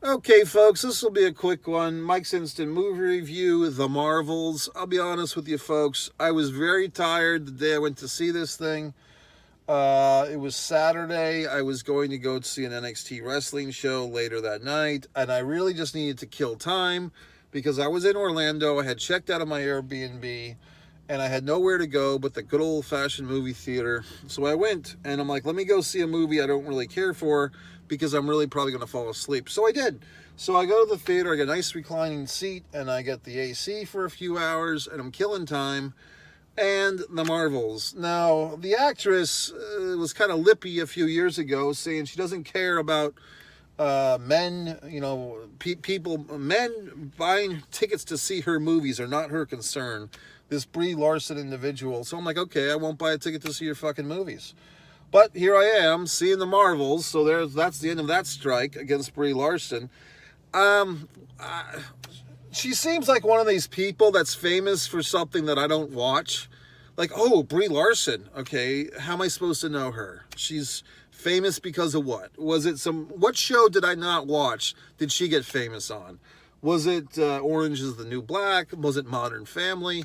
Okay, folks, this will be a quick one. Mike's Instant Movie Review, The Marvels. I'll be honest with you, folks. I was very tired the day I went to see this thing. It was Saturday. I was going to go see an NXT wrestling show later that night, and I really just needed to kill time because I was in Orlando. I had checked out of my Airbnb, and I had nowhere to go but the good old fashioned movie theater. So I went, and I'm like, let me go see a movie I don't really care for because I'm really probably going to fall asleep. So I did. So I go to the theater, I get a nice reclining seat, and I get the AC for a few hours, and I'm killing time. And The Marvels. Now, the actress was kind of lippy a few years ago, saying she doesn't care about men, men buying tickets to see her movies are not her concern. This Brie Larson individual. So I'm like, okay, I won't buy a ticket to see your fucking movies. But here I am seeing The Marvels, so that's the end of that strike against Brie Larson. Um, uh, she seems like one of these people that's famous for something that I don't watch. Like, oh, Brie Larson. Okay, how am I supposed to know her? She's famous because of what? What show did I not watch? Did she get famous on? Was it Orange is the New Black? Was it Modern Family?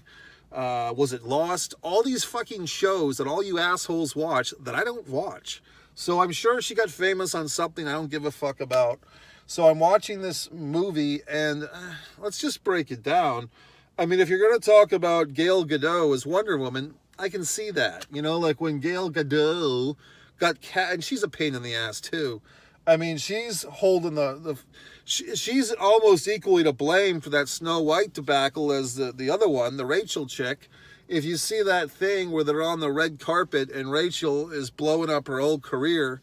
Was it Lost? All these fucking shows that all you assholes watch that I don't watch. So I'm sure she got famous on something I don't give a fuck about. So I'm watching this movie, and let's just break it down. I mean, if you're going to talk about Gal Gadot as Wonder Woman, I can see that. You know, like when Gal Gadot got cat, and she's a pain in the ass too. I mean, she's holding she's almost equally to blame for that Snow White debacle as the other one, the Rachel chick. If you see that thing where they're on the red carpet and Rachel is blowing up her old career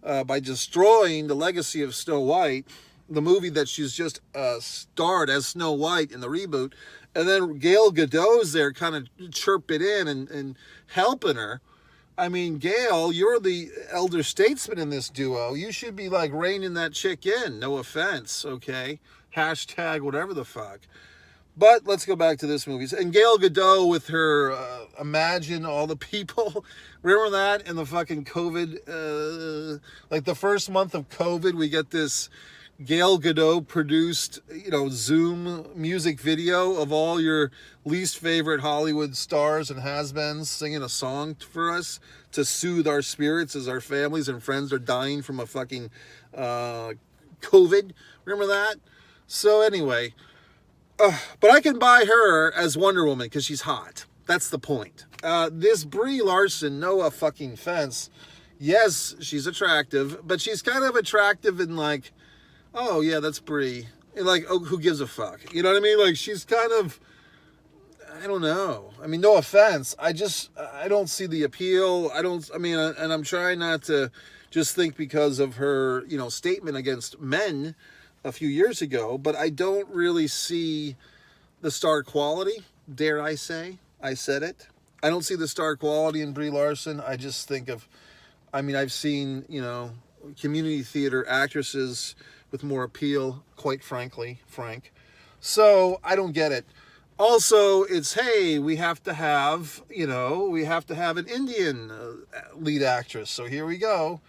by destroying the legacy of Snow White, the movie that she's just starred as Snow White in the reboot, and then Gal Gadot's there kind of chirping in and helping her. I mean, Gail, you're the elder statesman in this duo. You should be like reining that chick in. No offense, okay? Hashtag whatever the fuck. But let's go back to this movie. And Gal Gadot with her Imagine All the People. Remember that in the fucking COVID? Like the first month of COVID, we get this Gal Gadot produced, Zoom music video of all your least favorite Hollywood stars and has-beens singing a song for us to soothe our spirits as our families and friends are dying from a fucking COVID. Remember that? So anyway, but I can buy her as Wonder Woman because she's hot. That's the point. This Brie Larson, no fucking offense. Yes, she's attractive, but she's kind of attractive in like, oh yeah, that's Brie. And like, oh, who gives a fuck? You know what I mean? Like, she's kind of, I don't know. I mean, no offense. I don't see the appeal. And I'm trying not to just think because of her, statement against men a few years ago, but I don't really see the star quality, dare I say. I said it. I don't see the star quality in Brie Larson. I just think of, I've seen, community theater actresses with more appeal, quite frankly, Frank. So I don't get it. Also, it's, hey, we have to have an Indian lead actress. So here we go.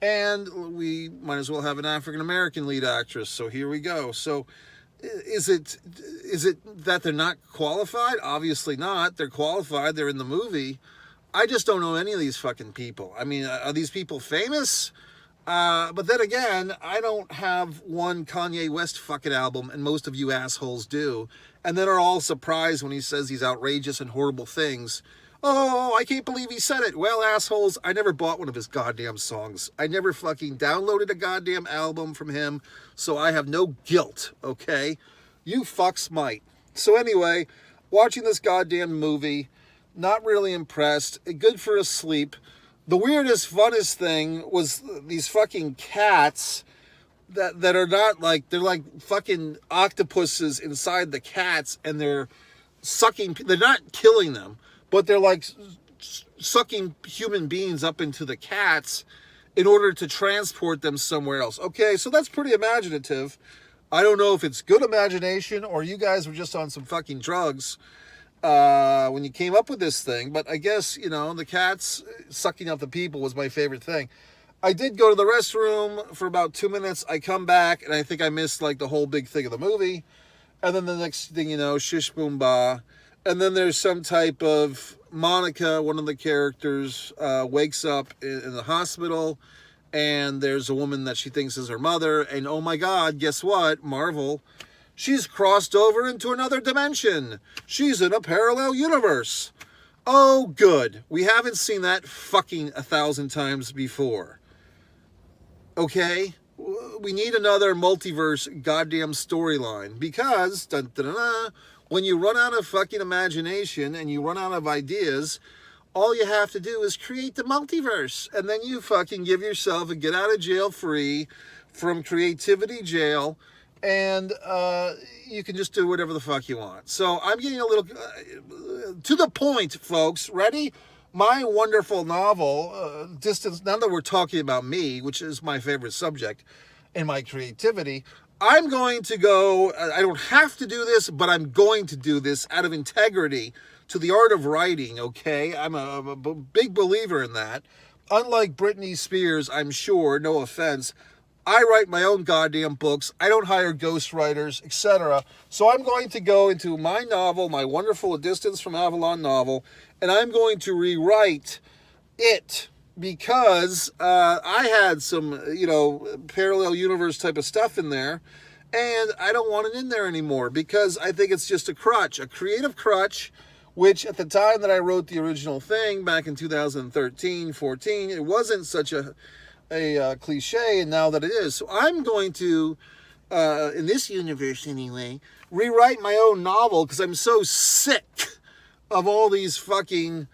And we might as well have an African-American lead actress. So here we go. So is it that they're not qualified? Obviously not. They're qualified. They're in the movie. I just don't know any of these fucking people. I mean, are these people famous? But then again, I don't have one Kanye West fucking album, and most of you assholes do, and then are all surprised when he says these outrageous and horrible things. Oh, I can't believe he said it. Well, assholes, I never bought one of his goddamn songs. I never fucking downloaded a goddamn album from him, so I have no guilt, okay? You fucks might. So anyway, watching this goddamn movie, not really impressed, good for a sleep. The weirdest, funnest thing was these fucking cats that are not like, they're like fucking octopuses inside the cats, and they're not killing them, but they're like sucking human beings up into the cats in order to transport them somewhere else. Okay, so that's pretty imaginative. I don't know if it's good imagination or you guys were just on some fucking drugs when you came up with this thing, but I guess, the cats sucking up the people was my favorite thing. I did go to the restroom for about 2 minutes. I come back, and I think I missed like the whole big thing of the movie. And then the next thing you know, shish boom ba. And then there's some type of Monica, one of the characters, wakes up in the hospital, and there's a woman that she thinks is her mother. And oh my God, guess what? Marvel, she's crossed over into another dimension. She's in a parallel universe. Oh, good. We haven't seen that fucking 1,000 times before. Okay? We need another multiverse goddamn storyline because dun, dun, dun, dun, when you run out of fucking imagination and you run out of ideas, all you have to do is create the multiverse, and then you fucking give yourself a get out of jail free from creativity jail, and you can just do whatever the fuck you want. So I'm getting a little to the point, folks. Ready? My wonderful novel, Distance, now that we're talking about me, which is my favorite subject, and my creativity, I'm going to go, I don't have to do this, but I'm going to do this out of integrity to the art of writing, okay? I'm a big believer in that. Unlike Britney Spears, I'm sure, no offense, I write my own goddamn books. I don't hire ghostwriters, etc. So I'm going to go into my novel, my wonderful A Distance from Avalon novel, and I'm going to rewrite it because I had some, parallel universe type of stuff in there, and I don't want it in there anymore because I think it's just a crutch, a creative crutch, which at the time that I wrote the original thing back in 2013, 14, it wasn't such a cliche, and now that it is. So I'm going to, in this universe anyway, rewrite my own novel because I'm so sick of all these fucking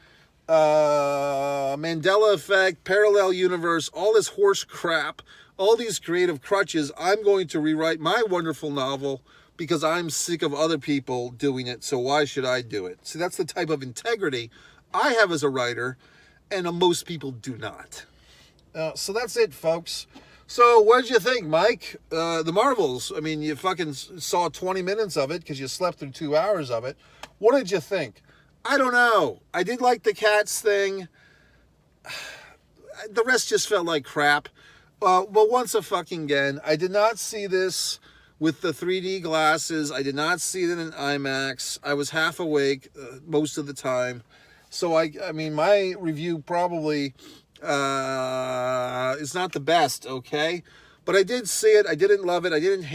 Mandela effect, parallel universe, all this horse crap, all these creative crutches. I'm going to rewrite my wonderful novel because I'm sick of other people doing it, so why should I do it? See, that's the type of integrity I have as a writer, and most people do not. So that's it, folks. So what did you think, Mike? The Marvels. I mean, you fucking saw 20 minutes of it because you slept through 2 hours of it. What did you think? I don't know. I did like the Cats thing. The rest just felt like crap. But once again, I did not see this with the 3D glasses. I did not see it in IMAX. I was half awake most of the time. So, I mean, my review probably is not the best, okay? But I did see it. I didn't love it. I didn't hate it.